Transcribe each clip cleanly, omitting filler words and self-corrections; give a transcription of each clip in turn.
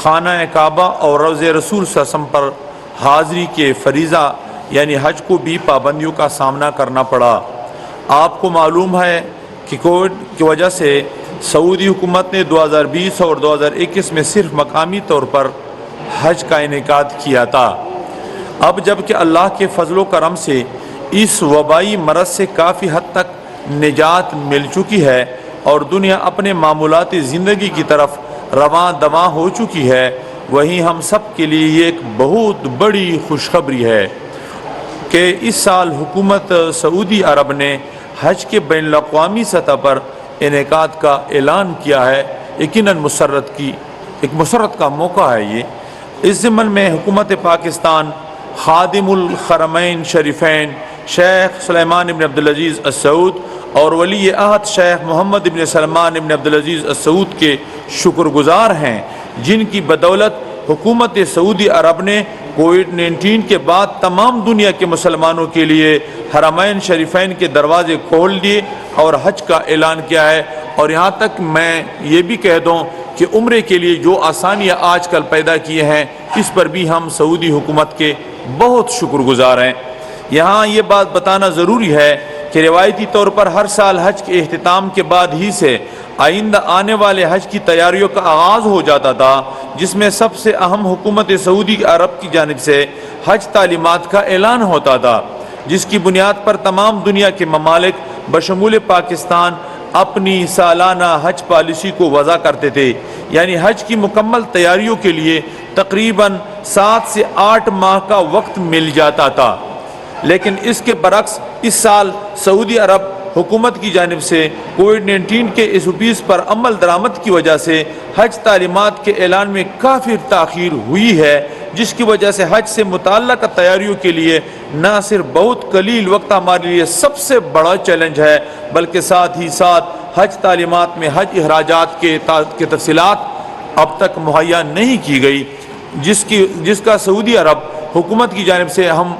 خانہ کعبہ اور روضہ رسول صلی اللہ علیہ وسلم پر حاضری کے فریضہ یعنی حج کو بھی پابندیوں کا سامنا کرنا پڑا۔ آپ کو معلوم ہے کہ کووڈ کی وجہ سے سعودی حکومت نے 2020 اور 2021 میں صرف مقامی طور پر حج کا انعقاد کیا تھا۔ اب جب کہ اللہ کے فضل و کرم سے اس وبائی مرض سے کافی حد تک نجات مل چکی ہے اور دنیا اپنے معمولات زندگی کی طرف رواں دواں ہو چکی ہے، وہیں ہم سب کے لیے یہ ایک بہت بڑی خوشخبری ہے کہ اس سال حکومت سعودی عرب نے حج کے بین الاقوامی سطح پر انعقاد کا اعلان کیا ہے۔ یقیناً مسرت کا موقع ہے یہ۔ اس ضمن میں حکومت پاکستان، خادم الحرمین شریفین شیخ سلیمان بن عبدالعزیز السعود اور ولی عہد شیخ محمد بن سلمان بن عبدالعزیز السعود کے شکر گزار ہیں، جن کی بدولت حکومت سعودی عرب نے کووڈ-19 کے بعد تمام دنیا کے مسلمانوں کے لیے حرمین شریفین کے دروازے کھول دیے اور حج کا اعلان کیا ہے۔ اور یہاں تک میں یہ بھی کہہ دوں کہ عمرے کے لیے جو آسانیاں آج کل پیدا کیے ہیں، اس پر بھی ہم سعودی حکومت کے بہت شکر گزار ہیں۔ یہاں یہ بات بتانا ضروری ہے کہ روایتی طور پر ہر سال حج کے اختتام کے بعد ہی سے آئندہ آنے والے حج کی تیاریوں کا آغاز ہو جاتا تھا، جس میں سب سے اہم حکومت سعودی عرب کی جانب سے حج تعلیمات کا اعلان ہوتا تھا، جس کی بنیاد پر تمام دنیا کے ممالک بشمول پاکستان اپنی سالانہ حج پالیسی کو وضع کرتے تھے، یعنی حج کی مکمل تیاریوں کے لیے تقریباً 7 سے 8 ماہ کا وقت مل جاتا تھا۔ لیکن اس کے برعکس اس سال سعودی عرب حکومت کی جانب سے کووڈ-19 کے اس وبیس پر عمل درآمد کی وجہ سے حج تعلیمات کے اعلان میں کافی تاخیر ہوئی ہے، جس کی وجہ سے حج سے متعلقہ تیاریوں کے لیے نہ صرف بہت قلیل وقت ہمارے لیے سب سے بڑا چیلنج ہے، بلکہ ساتھ ہی ساتھ حج تعلیمات میں حج اخراجات کے تفصیلات اب تک مہیا نہیں کی گئی، جس کا سعودی عرب حکومت کی جانب سے ہم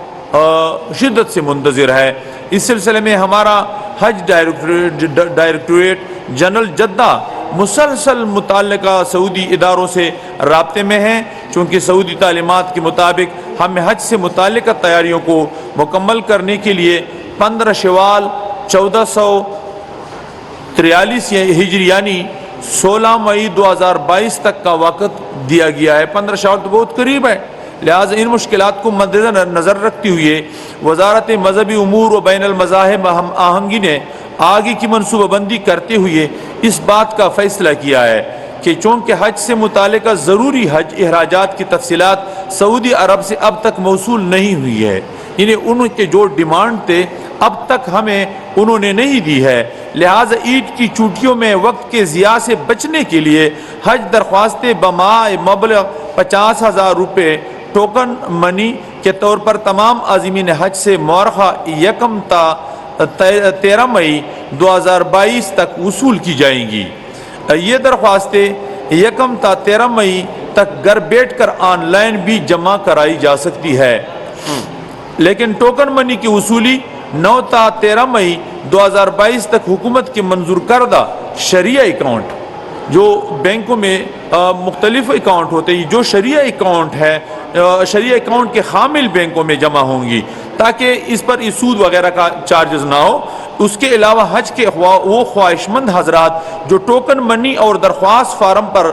شدت سے منتظر ہے۔ اس سلسلے میں ہمارا حج ڈائریکٹوریٹ جنرل جدہ مسلسل متعلقہ سعودی اداروں سے رابطے میں ہیں، چونکہ سعودی تعلیمات کے مطابق ہمیں حج سے متعلقہ تیاریوں کو مکمل کرنے کے لیے 15 شوال 1443 ہجری یعنی 16 مئی 2022 تک کا وقت دیا گیا ہے۔ 15 شوال تو بہت قریب ہے، لہٰذا ان مشکلات کو مد نظر رکھتے ہوئے وزارت مذہبی امور و بین المذاہب ہم آہنگی نے آگے کی منصوبہ بندی کرتے ہوئے اس بات کا فیصلہ کیا ہے کہ چونکہ حج سے متعلقہ ضروری حج اخراجات کی تفصیلات سعودی عرب سے اب تک موصول نہیں ہوئی ہے، یعنی ان کے جو ڈیمانڈ تھے اب تک ہمیں انہوں نے نہیں دی ہے، لہٰذا عید کی چھٹیوں میں وقت کے ضیاع سے بچنے کے لیے حج درخواستیں بماء مبلغ 50,000 روپے ٹوکن منی کے طور پر تمام عازمین حج سے مورخہ 1 تا 13 مئی 2022 تک وصول کی جائیں گی۔ یہ درخواستیں 1 تا 13 مئی تک گھر بیٹھ کر آن لائن بھی جمع کرائی جا سکتی ہے، لیکن ٹوکن منی کی وصولی 9 تا 13 مئی 2022 تک حکومت کے منظور کردہ شرعیہ اکاؤنٹ، جو بینکوں میں مختلف اکاؤنٹ ہوتے ہیں، جو شرعیہ اکاؤنٹ ہے، شرعیہ اکاؤنٹ کے حامل بینکوں میں جمع ہوں گی تاکہ اس پر سود وغیرہ کا چارجز نہ ہو۔ اس کے علاوہ حج کے وہ خواہش مند حضرات جو ٹوکن منی اور درخواست فارم پر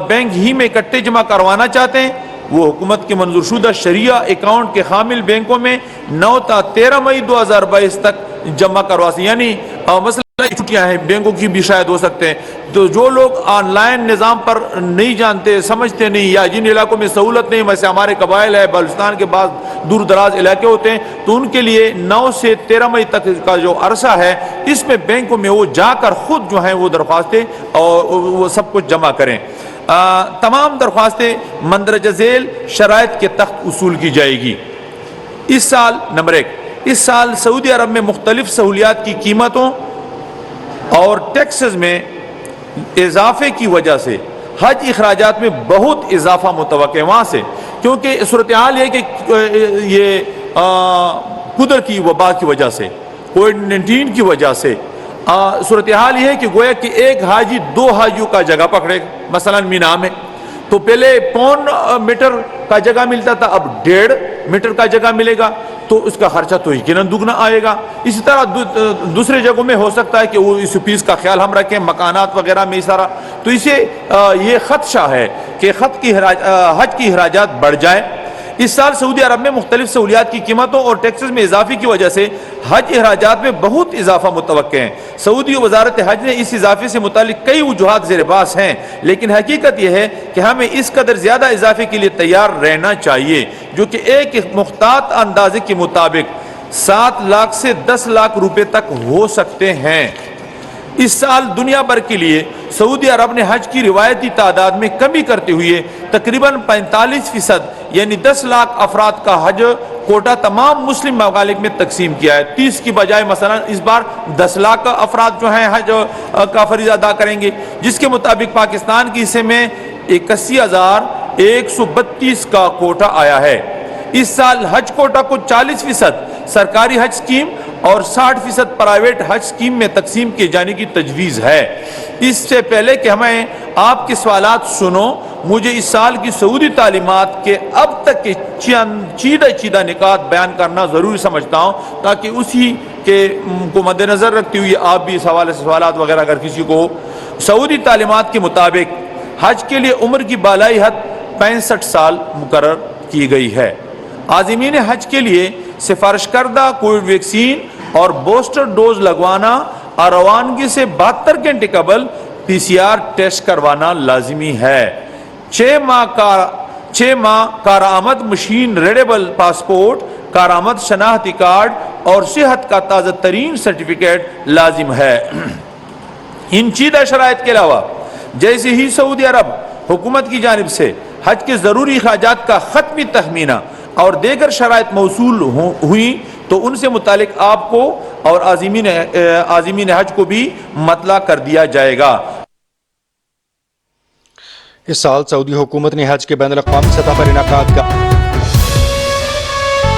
بینک ہی میں اکٹھے جمع کروانا چاہتے ہیں، وہ حکومت کے منظور شدہ شرعیہ اکاؤنٹ کے حامل بینکوں میں 9 تا 13 مئی 2022 تک جمع کروا سکتے ہیں، یعنی مثلا چھٹیاں ہیں بینکوں کی بھی شاید ہو سکتے ہیں، تو جو لوگ آن لائن نظام پر نہیں جانتے سمجھتے نہیں، یا جن علاقوں میں سہولت نہیں، ویسے ہمارے قبائل ہے، بلوچستان کے بعض دور دراز علاقے ہوتے ہیں، تو ان کے لیے 9 سے 13 مئی تک کا جو عرصہ ہے، اس میں بینکوں میں وہ جا کر خود جو ہیں وہ درخواستیں اور وہ سب کچھ جمع کریں۔ تمام درخواستیں مندرجہ ذیل شرائط کے تحت وصول کی جائے گی۔ اس سال نمبر 1، اس سال سعودی عرب میں مختلف سہولیات کی قیمتوں اور ٹیکسز میں اضافے کی وجہ سے حج اخراجات میں بہت اضافہ متوقع ہے وہاں سے، کیونکہ صورتحال یہ کہ یہ قدرت کی وبا کی وجہ سے، کووڈ-19 کی وجہ سے صورتحال یہ ہے کہ گویا کہ ایک حاجی 2 حاجیوں کا جگہ پکڑے، مثلا مینا میں تو پہلے 1.25 میٹر کا جگہ ملتا تھا، اب 1.5 میٹر کا جگہ ملے گا، تو اس کا خرچہ تو یقیناً دگنا آئے گا۔ اسی طرح دوسرے جگہوں میں ہو سکتا ہے کہ وہ اس فیس کا خیال ہم رکھیں، مکانات وغیرہ میں سارا، تو اسے یہ خدشہ ہے کہ حج کی اخراجات بڑھ جائیں۔ اس سال سعودی عرب میں مختلف سہولیات کی قیمتوں اور ٹیکسز میں اضافے کی وجہ سے حج اخراجات میں بہت اضافہ متوقع ہے۔ سعودی وزارت حج نے اس اضافے سے متعلق کئی وجوہات زیر بحث ہیں، لیکن حقیقت یہ ہے کہ ہمیں اس قدر زیادہ اضافے کے لیے تیار رہنا چاہیے، جو کہ ایک محتاط اندازے کے مطابق 7 لاکھ سے 10 لاکھ روپے تک ہو سکتے ہیں۔ اس سال دنیا بھر کے لیے سعودی عرب نے حج کی روایتی تعداد میں کمی کرتے ہوئے تقریباً 45% یعنی 10 لاکھ افراد کا حج کوٹا تمام مسلم ممالک میں تقسیم کیا ہے۔ 30 کی بجائے مثلا اس بار 10 لاکھ افراد جو ہیں حج کا فریضہ ادا کریں گے، جس کے مطابق پاکستان کے حصے میں 81,132 کا کوٹا آیا ہے۔ اس سال حج کوٹا کو 40% سرکاری حج سکیم اور 60% پرائیویٹ حج سکیم میں تقسیم کیے جانے کی تجویز ہے۔ اس سے پہلے کہ ہمیں آپ کے سوالات سنو، مجھے اس سال کی سعودی تعلیمات کے اب تک کے چیدہ نکات بیان کرنا ضروری سمجھتا ہوں، تاکہ اسی کے کو مد نظر رکھتے ہوئے آپ بھی اس حوالے سے سوالات وغیرہ اگر کسی کو۔ سعودی تعلیمات کے مطابق حج کے لیے عمر کی بالائی حد 65 سال مقرر کی گئی ہے۔ عازمین حج کے لیے سفارش کردہ کووڈ ویکسین اور بوسٹر ڈوز لگوانا اور روانگی سے 72 گھنٹے قبل PCR ٹیسٹ کروانا لازمی ہے۔ 6 ماہ کارآمد مشین ریڈیبل پاسپورٹ، کارآمد شناختی کارڈ اور صحت کا تازہ ترین سرٹیفکیٹ لازم ہے۔ ان چیدہ شرائط کے علاوہ جیسے ہی سعودی عرب حکومت کی جانب سے حج کے ضروری اخراجات کا حتمی تخمینہ اور دیگر شرائط موصول ہوئیں تو ان سے متعلق آپ کو اور عازمین حج کو بھی مطلع کر دیا جائے گا۔ اس سال سعودی حکومت نے حج کے بین الاقوامی سطح پر انعقاد کا